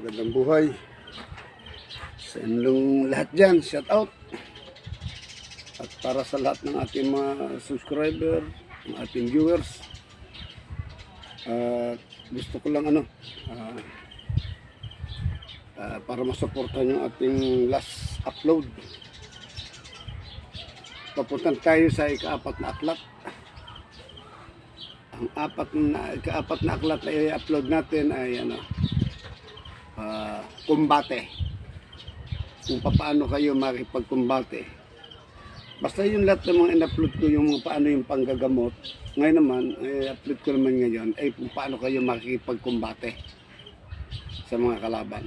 Magandang buhay sa inyong lahat dyan, shout out. At para sa lahat ng ating mga subscriber, ng ating viewers, gusto ko lang para masuportahan yung ating last upload. Papuntan tayo sa ika-4 na aklat. Ang ika-4 na aklat na i-upload natin ay kumbate. Kung paano kayo makipagkumbate. Basta yung lahat ng mga in-upload ko, yung paano yung panggagamot. Ngayon naman, i-upload ko naman ngayon ay kung paano kayo makipagkumbate sa mga kalaban.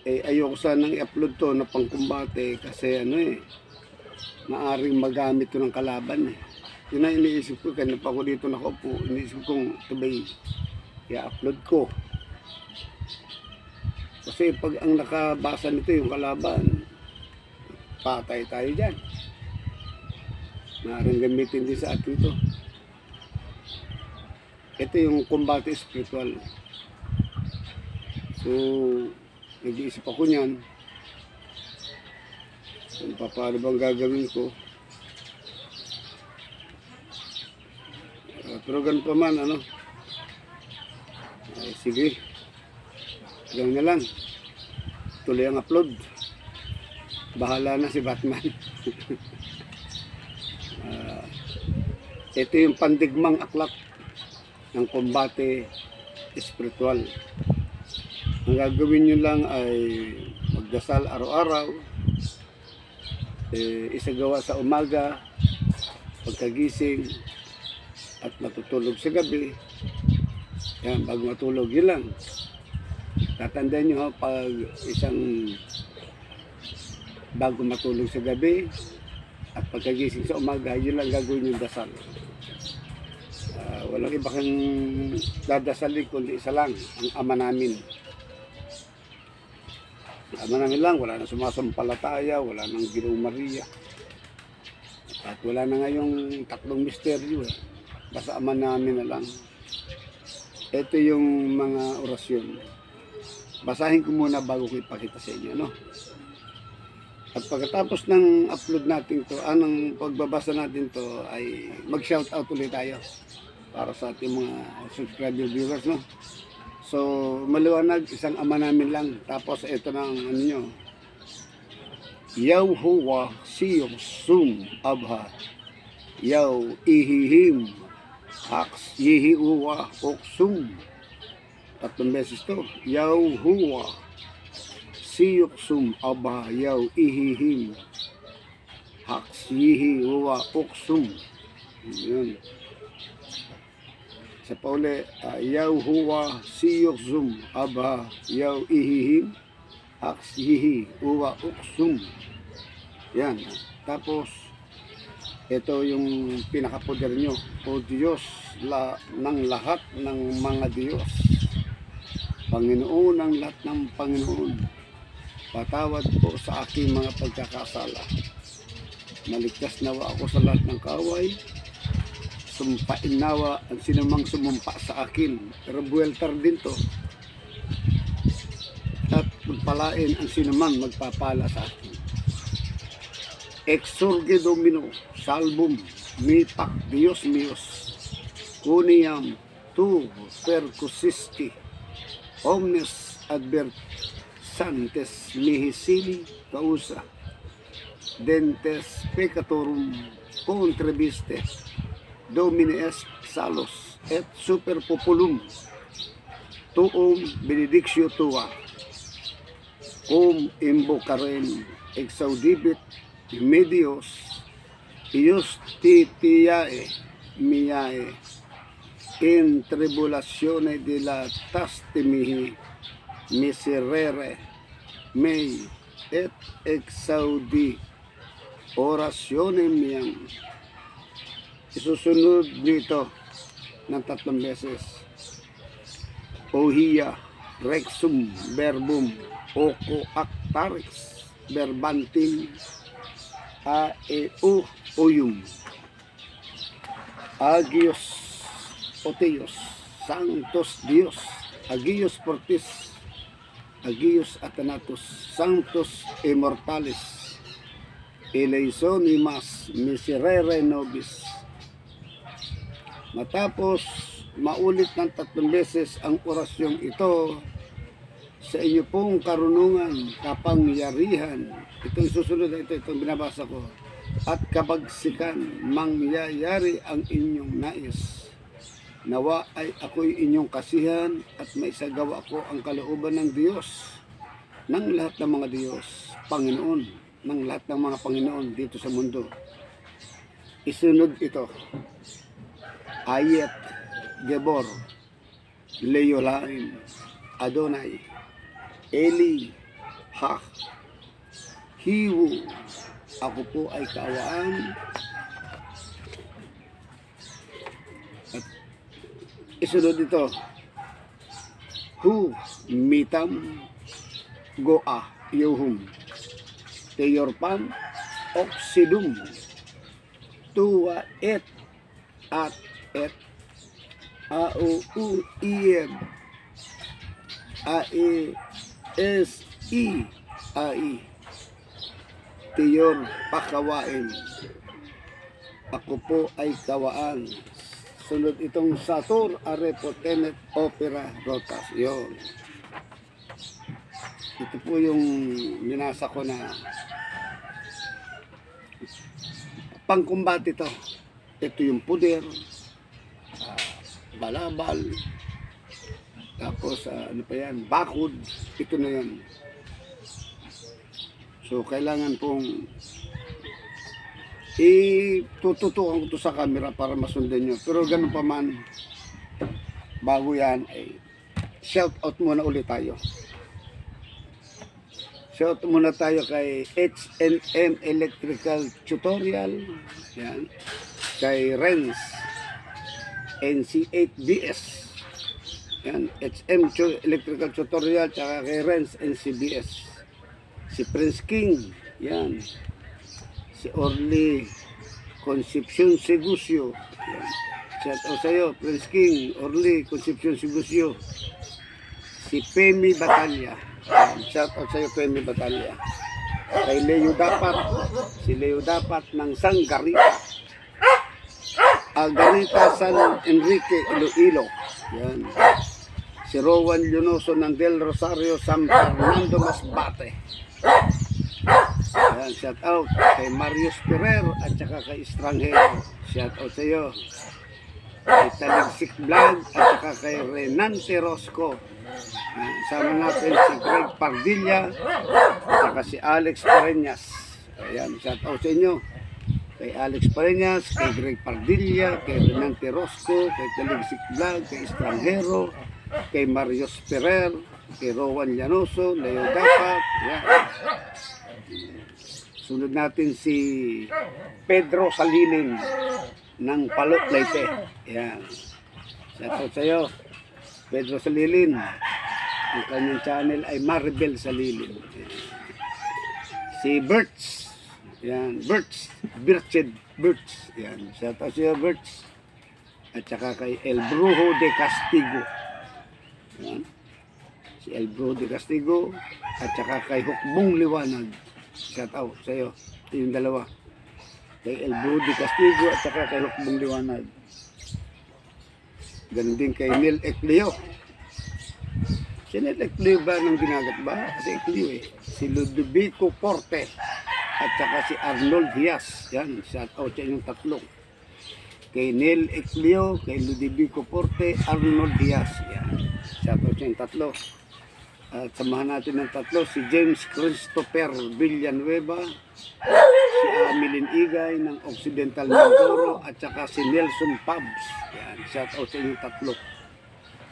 Ayoko sanang i-upload to na pangkumbate kasi maaring magamit ko ng kalaban . Yun ang iniisip ko, kaya pa ako dito nakaupo, iniisip kong ito ba i-upload ko. Kasi pag ang nakabasa nito yung kalaban, patay tayo dyan. Maaaring gamitin din sa atin to. Ito yung kumbate spiritual. So, nag-iisip ako niyan. Kung paano bang gagawin ko. Pero ganun pa man, sige. Gawin na lang. Tuloy ang upload. Bahala na si Batman. Ito yung pandigmang aklat ng kumbate spiritual. Ang gagawin nyo lang ay magdasal araw-araw, isagawa sa umaga, pagkagising, at matutulog sa gabi. Yan, bago matulog, yun lang. Tatandaan nyo pag bago matulog sa gabi at pagkagising sa umaga, yun lang gagawin yung dasal. Walang iba kang dadasalin kundi isa lang, ang Ama namin. Ama namin lang, wala nang sumasampalataya, wala nang Ginoong Maria. At wala na ngayong tatlong misteryo . Basta Ama namin na lang. Ito yung mga orasyon. Basahin ko muna bago ko ipakita sa inyo, At pagkatapos ng upload natin to, anong pagbabasa natin to, ay mag-shoutout ulit tayo para sa ating mga subscriber viewers, So, maliwanag, isang Ama namin lang. Tapos ito na ang nyo. Yahuwah siyom sum abha. Yaw ihihim. Haks yihiuwa oksum. 3 beses to. Yahuwah siyok sum abha. Yaw ihihim. Haks yihiuwa oksum. Yun. Sa pauli, Yahuwah siyok sum abha. Yaw ihihim. Haks yihiuwa oksum. Yan. Tapos, ito yung pinakapoder nyo, O Diyos ng lahat ng mga Diyos, Panginoon ng lahat ng Panginoon, patawad po sa aking mga pagkakasala. Maligtas nawa ako sa lahat ng kaaway, sumpain nawa ang sinumang sumumpa sa akin. Pero buweltar din to. At magpalain ang sinumang magpapala sa akin. Exurge Domino, Salvum, Mitak, Dios Mios, Cuniam, Tu, Percusisti, Omnes Adversantes, Mihisili, Causa, Dentes, Peccatorum, Contribiste, Domine Est Salos, et Super Populum, Tuum Benedictio Tua, Cum Invocarem, Exaudibit, Medios, Justitiae, Miae, in tribulatione de la tastimihi, miserere, mei, et exaudi, orationem miam. Isusunod nito ng 3 beses. Ohia, rexum, verbum, oco actaris, verbantim, uyum. Agios, Oteos, Santos Dios, Agios Fortis, Agios Athanatos, Sanctos Immortalis, Eleisonimas Miserere Nobis. Matapos maulit ng 3 beses ang orasyong ito, sa inyo pong karunungan, kapangyarihan, itong susunod na ito, itong binabasa ko, at kabagsikan, mangyayari ang inyong nais. Nawa ay ako'y inyong kasihan at maisagawa ko ang kalooban ng Diyos, ng lahat ng mga Diyos, Panginoon, ng lahat ng mga Panginoon dito sa mundo. Isunod ito, Ayet, Gebor, Leolaim, Adonai, Eli, Ha, Hiwu, ako po ay kaawaan. At isunod ito, Hu, Mitam, Goa, Yuhum, Teyorpam, Oksidum, Tuwa, Et, At, Et, Au, U, Iyem, Ae, Es, I, Ai, Tiyor, Pakawain, ako po ay kawaan. Sunod itong Satur, Arepotenet, Opera, Rotas. Yun. Ito po yung minasa ko na pangkumbati ito. Ito yung puder, balabal, tapos ano pa yan, bakod, ito na yan. So kailangan pong itututukan ko ito sa camera para masundan nyo. Pero ganun pa man, bago yan ay shout out muna ulit tayo. Shout muna tayo kay H&M Electrical Tutorial, yan, kay Renz NC8BS, yan, HM Electrical Tutorial, tsaka kay Renz NCBS, si Prince King, yan, si Orly Concepcion Segusio, yan, shout out sa'yo Prince King, Orly Concepcion Segusio, si Femi Batalla, yan, shout out sa'yo Femi Batalla, kay Leo Dapat, si Leo Dapat ng Sanggarita, Garita San Enrique Iloilo, yan, si Rowan Leonoso ng Del Rosario San Fernando Masbate, yan, shout out kay Marius Ferrer at saka kay Estranghero, shout out sa iyo, kay Taligsik Vlog at saka kay Renante Rosco, yan, sama natin si Greg Pardilla at saka si Alex Pareñas, ayan, shout out sa inyo, kay Alex Pareñas, kay Greg Pardilla, kay Renante Rosco, kay Taligsik Vlog, kay Estranghero, kay Marius Ferrer, kay Rowan Llanoso, Leo Dapat, yan. Sunod natin si Pedro Salilin ng Palot Leyte, yan. Shout out sa iyo, Pedro Salilin. Ang kanyang channel ay Maribel Salilin. Yan. Si Berts, yan, Berts, yan. Shout out sa iyo, Berts. At saka kay El Brujo de Castigo. Yan. Si El Brujo de Castigo at saka kay Hukbong Liwanag. Shout out sa iyo. Ito yung dalawa. Kay El Brujo de Castigo at saka kay Hukbong Liwanag. Ganun din kay Neil Ecleo. Si Neil Ecleo ba nang ginagat ba? Kasi Ecleo eh. Si Ludovico Porte at saka si Arnold Diaz. Yan. Shout out sa inyong tatlo. Kay Neil Ecleo, kay Ludovico Porte, Arnold Diaz. Yan. Shout out sa inyong tatlo. At samahan natin ng tatlo, si James Christopher Villanueva, si Amelin Igay ng Occidental Mindoro, at saka si Nelson Pabs. Yan, shout out sa inyong tatlo.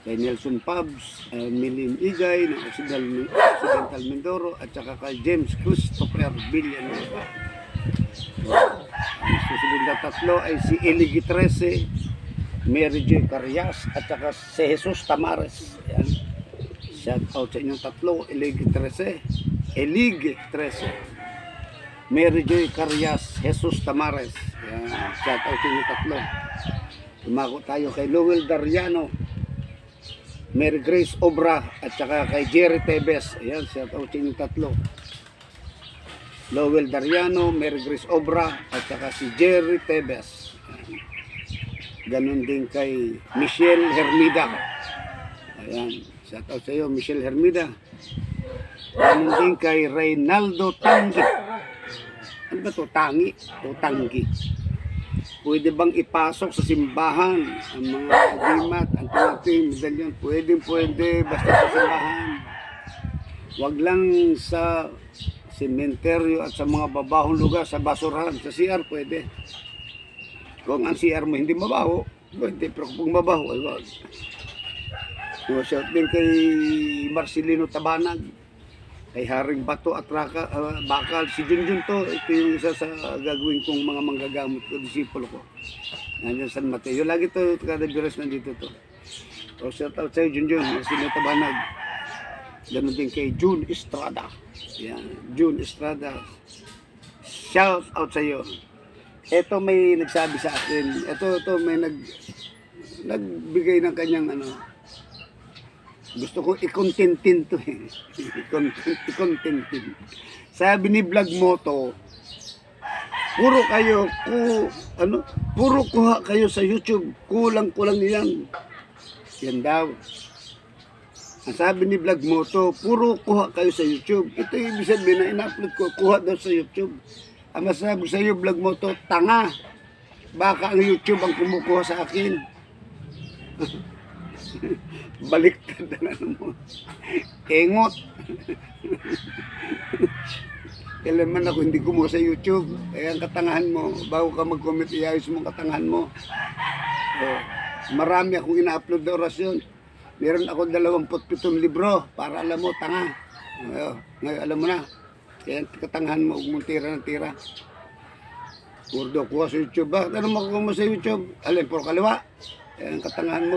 Kay Nelson Pabs, Amelin Igay ng Occidental Mindoro, at saka kay James Christopher Villanueva. Ang susunod na tatlo ay si Eligi 13, Mary J. Carias, at saka si Jesus Tamares. Yan. Shout out sa inyong tatlo, Eligi 13, Mary Joy Carias, Jesus Tamares. Yan. Shout out sa inyong tatlo. Tumako tayo kay Lowell Dariano, Mary Grace Obra, at saka kay Jerry Tebes. Ayan, shout out sa inyong tatlo. Lowell Dariano, Mary Grace Obra, at saka si Jerry Tebes. Ayan. Ganon din kay Michelle Hermida. Ayan, shout out sa iyo, Michelle Hermida. Ganon din kay Reynaldo Tangi. Ano ba to? Tangi o Tangi? Pwede bang ipasok sa simbahan ang mga agimat, ang tinating medalyon? Pwede, basta sa simbahan. Wag lang sa sementeryo at sa mga babahong lugar, sa basurahan. Sa CR pwede. Kung ang CR mo hindi mabaho, pwede. Pero kung mabaho, ay wag. So, shout din kay Marcelino Tabanag, kay Haring Bato at Bakal. Si Junjun to, ito yung isa sa gagawin kong mga manggagamot ko, disipulo ko. Nandiyan San Mateo. Lagi to, kada biras nandito to. So, shout out sa'yo, Junjun, Marcelino Tabanag. Ganun din kay June Estrada. Yan, June Estrada. Shout out sa'yo. Ito may nagsabi sa akin. Ito may nagbigay ng kanyang gusto ko i-contentin to eh. I-contentin. Sabi ni Vlog Moto, puro kuha kayo sa YouTube. Kulang-kulang yan. Yan daw. Ang sabi ni Vlog Moto, puro kuha kayo sa YouTube. Ito yung ibig sabihin na in-upload ko, kuha daw sa YouTube. Ang masabi sa iyo, Vlog Moto, tanga. Baka ang YouTube ang kumukuha sa akin. Baliktad na mo. Engot. Kailanman ako hindi kumuha sa YouTube. Kaya ang katangahan mo, bago ka mag-comment, iayos mo ang katangahan mo. Marami akong ina-upload na orasyon. Meron ako 27 libro para alam mo, tanga. Ngayon alam mo na. Kaya katangahan mo, huwag mong tira ng tira. Puro kuha sa YouTube. Bakit ano makuha mo sa YouTube? Alin, puro kaliwa. Kaya ang katangahan mo,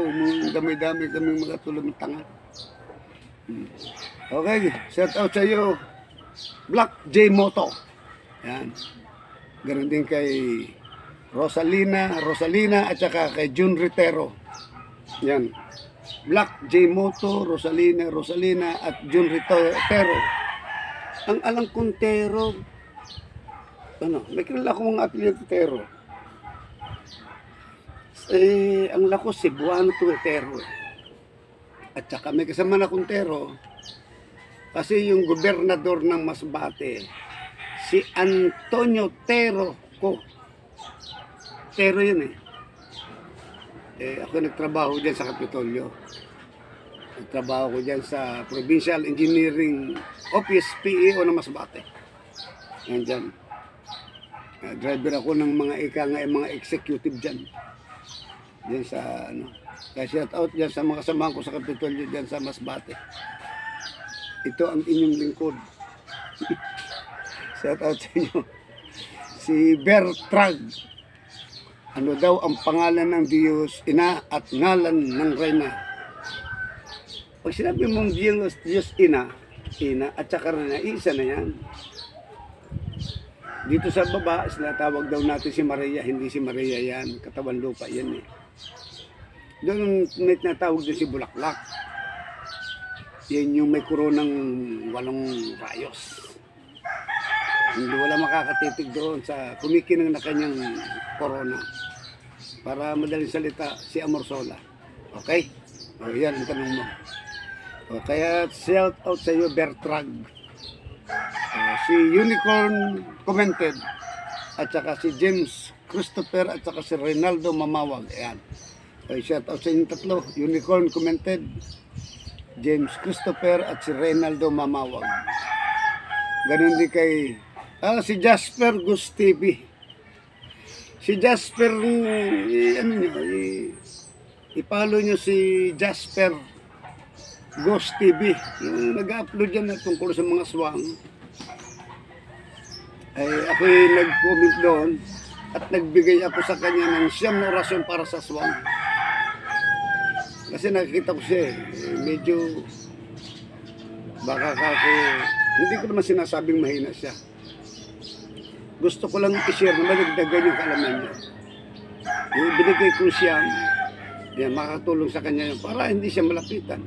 dami-dami kaming magatulog ng tanga. Okay, shout out sa iyo, Black J Moto. Yan. Ganun din kay Rosalina, at saka kay June Ritero. Yan. Black J Moto, Rosalina, at June Ritero. Ang alang kong Tero, may kilala akong mga apelyido Tero. Ang lako Cebuano to Tero. At saka may kasama na kong Tero, kasi yung gobernador ng Masbate, si Antonio Tero ko. Tero yun ako nagtrabaho dyan sa Kapitolyo. Nagtrabaho ko dyan sa Provincial Engineering Office, PEO ng Masbate. Yan dyan. Driver ako ng mga mga executive dyan. Dyan sa kaya shout out dyan sa mga samahan ko sa Kapitolyo dyan sa Masbate. Ito ang inyong lingkod. Shout out sa inyo. Si Bertrand. Ano daw ang pangalan ng Diyos, Ina at ngalan ng Reyna? Pag sinabi mong Diyos Ina at saka Reyna, isa na yan. Dito sa baba, sinatawag daw natin si Maria, hindi si Maria yan. Katawan lupa yan Doon may tinatawag din si Bulaklak. Yan yung may koronang 8 rayos. Hindi wala makakatitig doon sa kumikinang na kanyang corona. Para madaling salita, si Amorsola. Okay? Yan ang tanong mo. Kaya shout out sa iyo, Bertrand. Si Unicorn commented. At saka si James Christopher at saka si Reynaldo Mamawag. Ayan. Shout out sa inyong tatlo. Unicorn commented. James Christopher at si Reynaldo Mamawag. Ganun din kay si Jasper Gus TV. Si Jasper, i-follow nyo si Jasper Gus TV. Yung nag-upload yan na tungkol sa mga swang. Ako nag-comment doon at nagbigay ako sa kanya ng 9 na orasyon para sa swang. Kasi nakikita ko siya medyo baka hindi ko naman sinasabing mahina siya. Gusto ko lang i-share na madagdagan yung kaalaman niya. Binigay ko siya Yan, makakatulong sa kanya yun para hindi siya malapitan.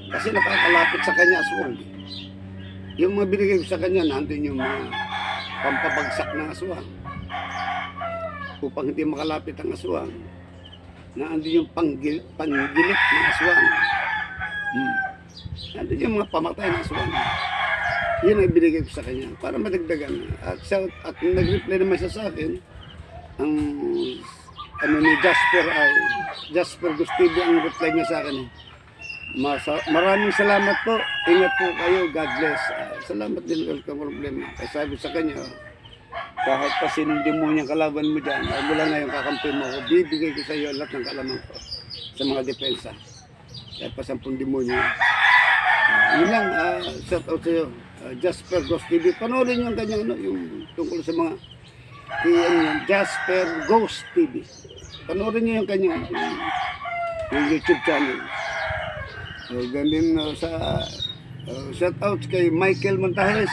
Kasi nakakalapit sa kanya aswang. Yung mga binigay ko sa kanya, nandun yung mga pampabagsak ng aswang. Upang hindi makalapit ang aswang. Nandun yung panggilip ng aswang. Nandun yung mga pamatay ng aswang. Yun ang binigay ko sa kanya para madagdagan. At nag-reply naman siya sa akin, ang ano ni Jasper Gustivi ang reply niya sa akin. Maraming salamat po. Ingat po kayo. God bless. Salamat din. Welcome problema. Kaya sabi sa kanya, kahit pa sinong demonyo kalaban mo dyan, mula ngayon kakampi mo ako, bibigay ko sa iyo lahat ng kalaman ko sa mga depensa. Kahit pa 10 demonyo. Yun lang. Shout out sa iyo. Jasper Gustivi. Panoorin niyo ang kanyang yung tungkol sa mga Jasper Ghost TV. Panoorin niyo yung kanyang yung YouTube channel. Ganun sa shout out kay Michael Montajes.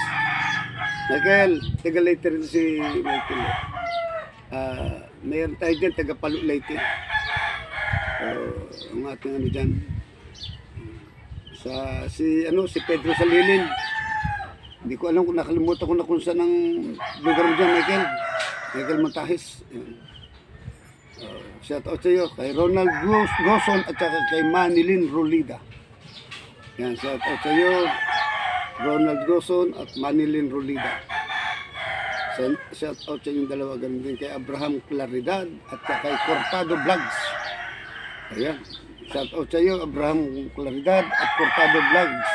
Michael, taga Leyte rin si Michael. Mayroon tayo dyan, taga Palu Leyte. Ang ating ano dyan. Si Pedro Salilin. Hindi ko alam kung nakalimutan ko na kung saan ang lugar mo dyan, Michael Montajes. Shout out sa iyo kay Ronald Goson at saka kay Manilyn Rolida. Yan, shout out sa iyo Ronald Goson at Manilyn Rolida. Shout out sa inyong dalawa. Ganun din kay Abraham Claridad at saka kay Cortado Vlogs. Ayan, shout out sa iyo Abraham Claridad at Cortado Vlogs.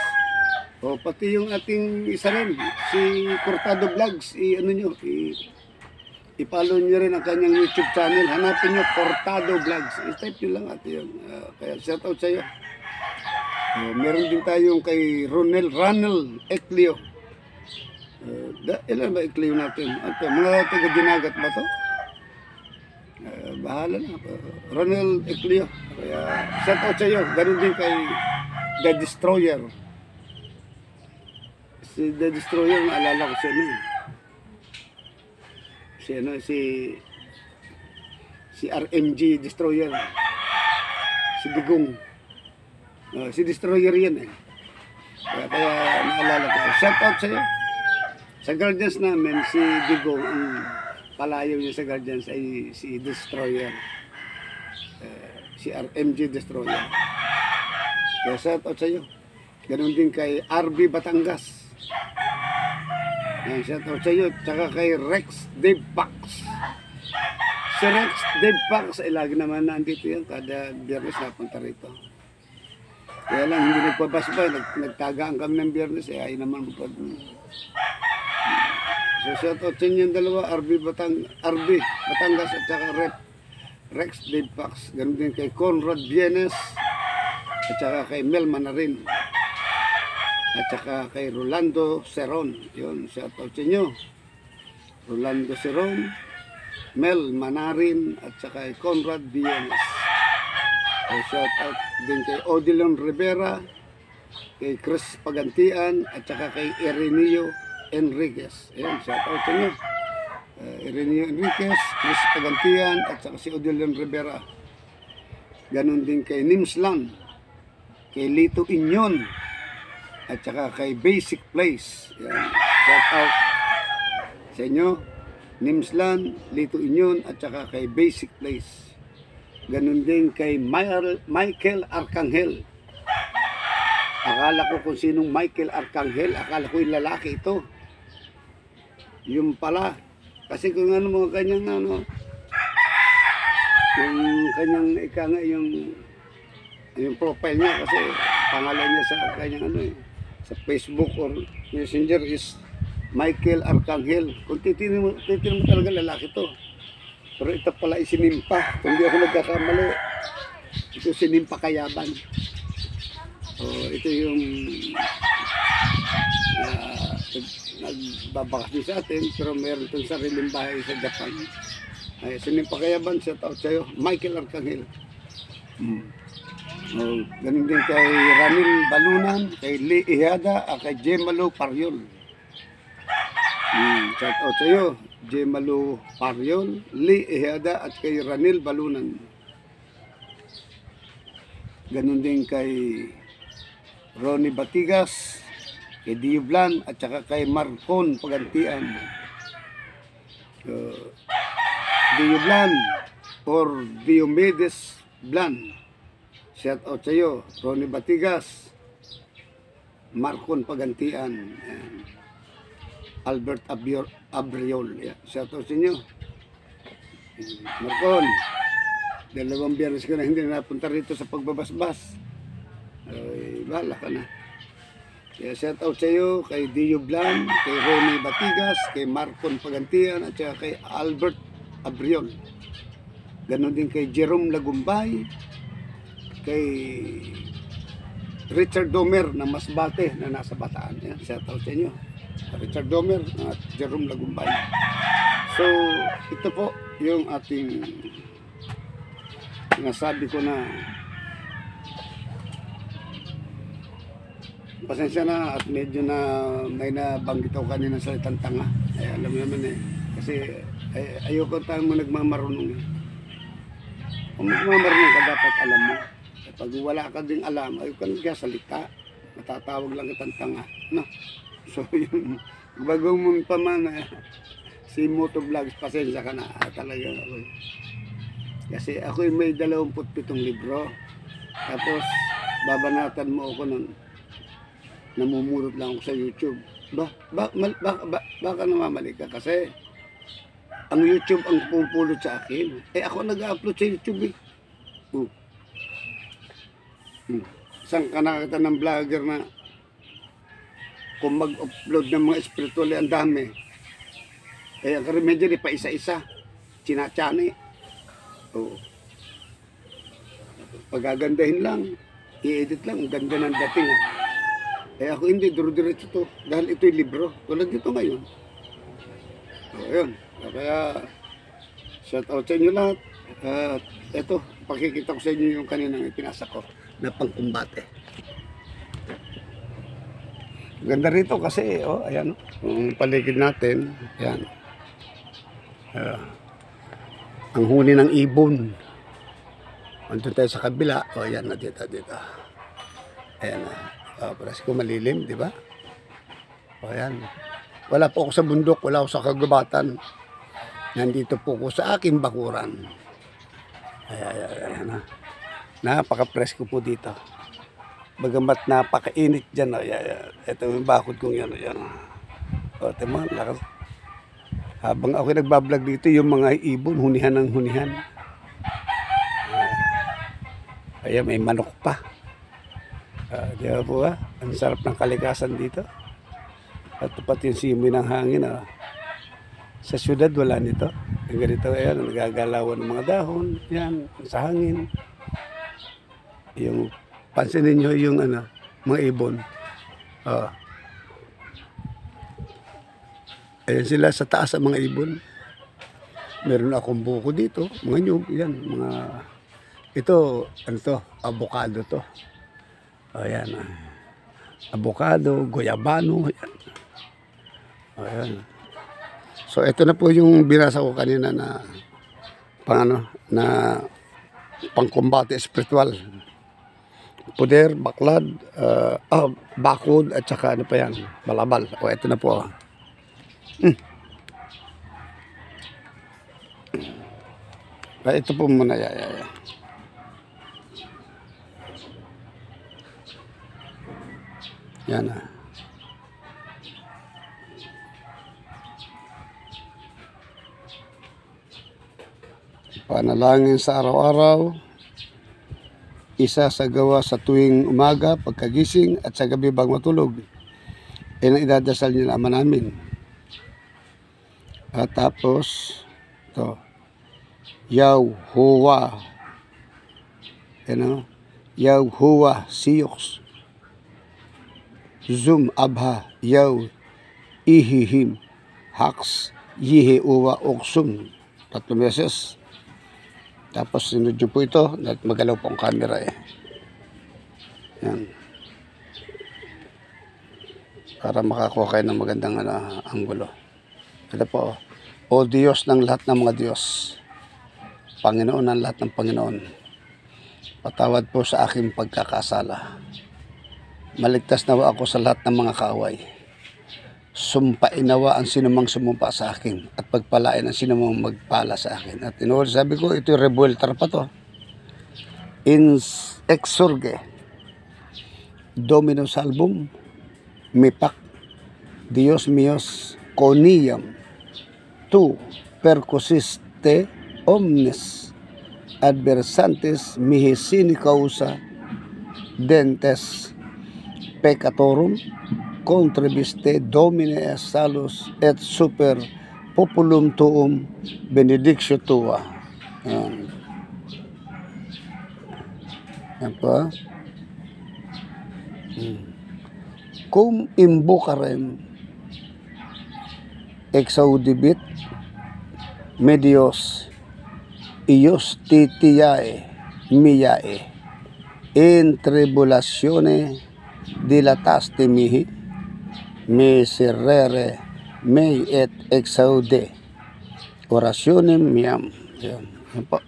O pati yung ating isa rin, si Cortado Vlogs, i-follow nyo rin ang kanyang YouTube channel. Hanapin nyo Cortado Vlogs. I-type nyo lang ate yun. Kaya shout out sa iyo. Meron din tayong kay Ronel Eclio. Ilan ba Eclio natin? Mga taga-dinagat ba to? Bahala na. Ronel Eclio. Kaya shout out sa iyo. Ganun din kay The Destroyer. Si The Destroyer, naalala ko siya si RMG Destroyer. Si Digong. Si Destroyer yan eh. Kaya naalala ko. Shout out sa iyo. Sa Guardians namin, si Digong, ang palayo niya sa Guardians ay si Destroyer. Si RMG Destroyer. Kaya shout out sa iyo. Ganun din kay RB Batangas. Shout out sa iyo. Tsaka kay Rex Dave Pax. Si Rex Dave Pax ay lagi naman nandito yan. Kada biyernes napunta rito. Kaya lang hindi nagpabasbay. Nagtagaan kami ng biyernes. Ay naman magpag. So shout out sa inyo yung dalawa. RB Batangas at saka Rex Dave Pax. Ganun din kay Conrad Bienes. At saka kay Mel Manarin. At saka kay Rolando Seron. Yun, shout out sa inyo. Rolando Seron, Mel Manarin, at saka kay Conrad Bienes. Shout out din kay Odilon Rivera, kay Chris Pagantian, at saka kay Ireneo Enriquez. Ayan, shout out sa inyo. Ireneo Enriquez, Chris Pagantian, at saka si Odilon Rivera. Ganon din kay Nimslan, kay Lito Inyon, at saka kay Basic Place. Yan. Shout out sa inyo, Nimslan, Lito Inyon, at saka kay Basic Place. Ganun din kay Michael Arcangel. Akala ko kung sinong Michael Arcangel, akala ko yung lalaki ito. Yung pala. Kasi kung ano mga kanyang yung kanyang yung profile niya, kasi pangalan niya sa kanyang sa Facebook or Messenger is Michael Arcangel. Kung titignan mo talaga lalaki to. Pero ito pala isinimpa. Kung di ako nagkakamali, ito sinimpa Kayaban. Ito yung nagbabakas din sa atin, pero meron itong sariling bahay sa Japan. Sinimpa Kayaban, shout out sa'yo, Michael Arcangel. Ganun din kay Ranil Balunan, kay Lee Ihada, at kay Jemalo Pariol. Shout out sa iyo, Jemalo Pariol, Lee Ihada, at kay Ranil Balunan. ganun din kay Ronnie Batigas, kay Dio Blan, at saka kay Marcon Pagantian. Dio Blan or Diomedes Blan, shout out sa iyo. Ronnie Batigas, Marcon Pagantian, and Albert Abriol, shout out sa inyo. Marcon, 2 biyernes ko na hindi na napunta rito sa pagbabasbas. Ay, bahala ka na. Kaya shout out sa iyo, kay Dio Blan, kay Ronnie Batigas, kay Marcon Pagantian, at saka kay Albert Abriol. Ganon din kay Jerome Lagumbay, kay Richard Domer na Masbate na nasa Bataan. Yan, shout out sa inyo. Richard Domer at Jerome Lagumbay. So, ito po yung ating sinasabi ko na pasensya na at medyo na may nabanggit ako kanina sa salitang tanga. Ay, alam mo naman kasi ayoko tayong nagmamarunong Kung magmamarunong ka dapat alam mo. Pag wala ka ding alam, ayaw ka nagsasalita. Matatawag lang kitang tanga. No? So yun, bagong mong paman si Motovlogs, pasensya ka na talaga ako. Kasi ako may 27 libro. Tapos babanatan mo ako nun. Namumulot lang ako sa YouTube. Baka namamali ka kasi ang YouTube ang pupulot sa akin. Ako nag-upload sa YouTube . Saan ka nakakita ng vlogger na kung mag-upload ng mga spiritual ang dami. Ang remedyo pa isa-isa. Chinatsani. Pagagandahin lang. I-edit lang. Ang ganda ng dating . Ako hindi, duro-diretso to. Dahil ito'y libro. Tulad dito ngayon. Ayun. Kaya, shout out sa inyo lahat. Ito, pakikita ko sa inyo yung kaninang ipinasa ko na pangkumbate. Ganda rito kasi, ayan, yung paligid natin, ayan. Ang huni ng ibon. Andun tayo sa kabila. Ayan na dito. Ayan na. Parang ko malilim, di ba? Ayan. Wala po ako sa bundok, wala ako sa kagubatan. Nandito po ako sa aking bakuran. Ayan. Napaka-presko po dito. Bagamat napaka-init dyan. Ito yung bakod kong yan. Ayan. Tima, lakas. Habang ako nagbablog dito, yung mga ibon, hunihan ng hunihan. Ayan, may manok pa. Di ba po ang sarap ng kalikasan dito. At pati yung simoy ng hangin. Sa syudad wala nito. Yung ganito, ayan, nagagalawan ng mga dahon. Yan, sa hangin. Yung, pansinin nyo yung mga ibon. Ayan sila sa taas ang mga ibon. Meron akong buko dito. Mga nyug, yan. Ito, avocado to. Ayan. Avocado, goyabano. Ayan. So ito na po yung binasa ko kanina na pangkumbate espiritual. Puder, baklad, bakod at saka ano pa yan, balabal. Ito na po. Ito po muna. Yan . Panalangin sa araw-araw, isa sa gawa sa tuwing umaga, pagkagising at sa gabi bago matulog. Yan ang idadasal niyo na Ama namin. At tapos, ito, Yahuwah. Yahuwah Siyos. Zum Abha Yaw Ihihim Haks Yihewa Oksum. 3 beses. Tapos sinudyo po ito at magalaw po ang camera . Yan. Para makakuha kayo ng magandang anggulo. Ito po. O Diyos ng lahat ng mga Diyos. Panginoon ng lahat ng Panginoon. Patawad po sa aking pagkakasala. Maligtas nawa ako sa lahat ng mga kaaway. Sumpain nawa ang sinumang sumumpa sa akin at pagpalain ang sinumang magpala sa akin. At sabi ko, ito yung revueltar pa to. In exurge, Domino salvum, mipak, Dios mios coniam, tu percusiste omnes adversantes mihi sine causa dentes peccatorum contribiste domine salus et super populum tuum benedictio tua. Yan. Yan po. Cum invocarem exaudibit medios ios titiae miae in tribulatione dilataste mihi miserere mei et exaude orationem miam. Yan. Yan po.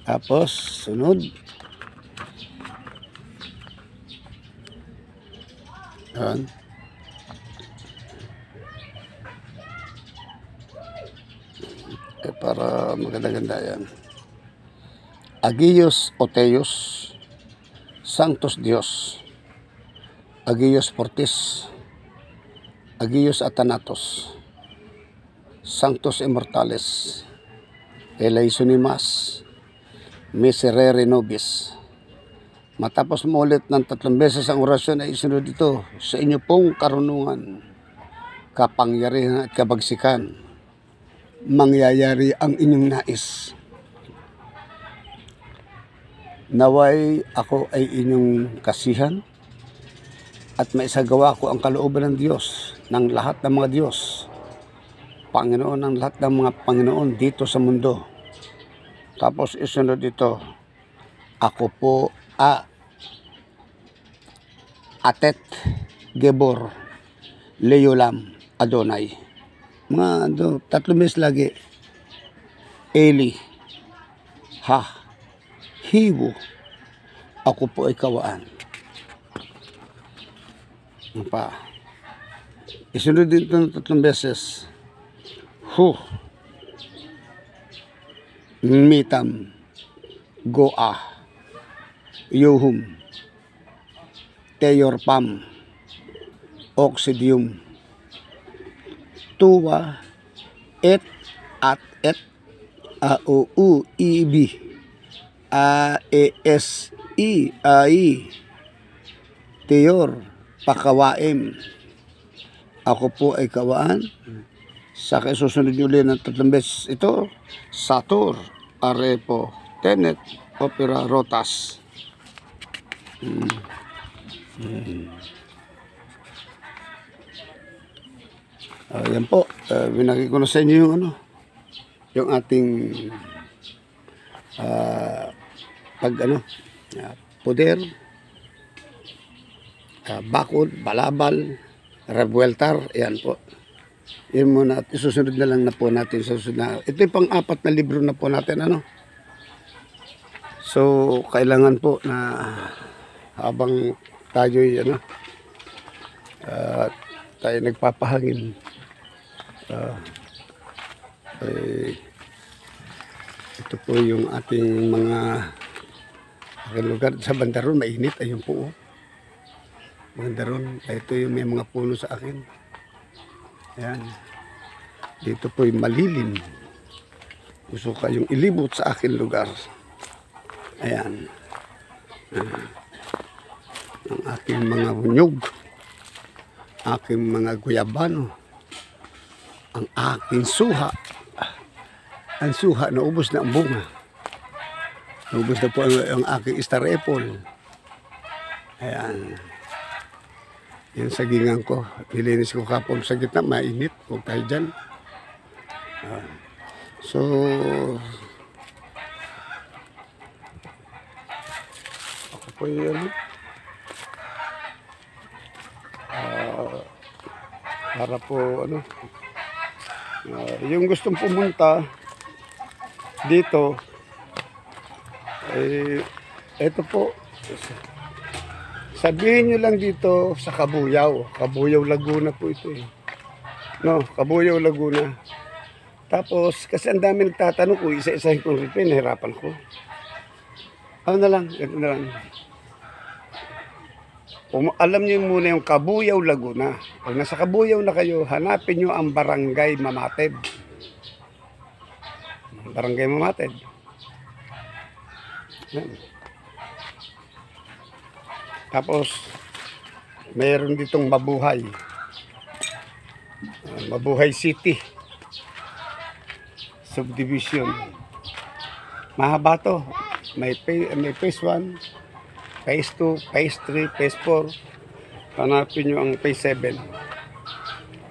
Tapos sunod. Yan. Para maganda-ganda yan. Agios Oteos, Sanctus Dios, Agios Fortis, Agios Athanatos, Sanctus Immortales, Eleisonimas, Miserere Nobis. Matapos mo ulit ng 3 beses ang orasyon ay isunod ito sa inyo pong karunungan, kapangyarihan at kabagsikan. Mangyayari ang inyong nais. Naway ako ay inyong kasihan at maisagawa ko ang kalooban ng Diyos, ng lahat ng mga Diyos, Panginoon ng lahat ng mga Panginoon dito sa mundo. Tapos isunod ito, ako po Atet Gebor Leolam Adonai. Mga 3 beses lagi. Eli Ha Hiwo, ako po ay kawaan. Pa. Isunod din ito ng 3 beses. Hu Mitam Goa Yuhum Teyorpam Oxidium Tuwa et at et AOUIB AESI AI Teyor Pakawaim, ako po ay kawaan. Sa susunod nyo ulit ng 3 beses ito, Satur Arepo Tenet Opera Rotas. Yan po, binagi ko na sa inyo yung yung ating poder, bakod, balabal, revueltar, yan po. Yan muna at isusunod na lang na po natin sa susunod. Ito yung pang-4 na libro na po natin, So, kailangan po na habang tayo'y tayo nagpapahangin, ito po yung ating mga lugar sa Bandaron, mainit. Ayun po, Bandaron. Ito yung may mga puno sa akin. Ayan. Dito po yung malilim. Gusto kayong ilibot sa akin lugar. Ayan. Ang aking mga bunyog, aking mga guyabano, ang aking suha. Ang suha, naubos na ang bunga. Naubos na po ang aking star apple. Ayan. Yan sagingan ko. Nilinis ko kapag sa gitna, mainit. Huwag tayo dyan. So, ako po yun. Para po, yung gustong pumunta dito, Ito po, sabihin nyo lang dito sa Kabuyaw. Kabuyaw, Laguna po ito eh. No, Kabuyaw, Laguna. Tapos, kasi ang dami nagtatanong ko, isa-isahin kong replay, nahirapan ko. Ano na lang, ito na lang. Alam niyo muna yung Kabuyaw, Laguna. Pag nasa Kabuyaw na kayo, hanapin niyo ang Barangay Mamated. Barangay Mamated. Yan. Tapos, mayroon ditong Mabuhay. Mabuhay City. Subdivision. Mahaba to. May phase 1, phase 2, phase 3, phase 4. Hanapin nyo ang phase 7.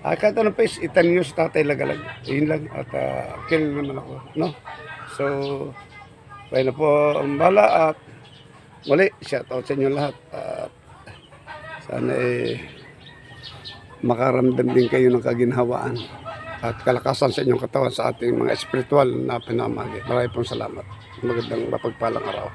Kahit anong phase, itan nyo sa Tatay Lagalag. Yun lang. At kill naman ako. No? So, kaya na po ang bala. At muli, shout out sa inyo lahat. At sana makaramdam din kayo ng kaginhawaan at kalakasan sa inyong katawan sa ating mga espiritual na pinamahagi. Maraming pong salamat. Magandang mapagpalang araw.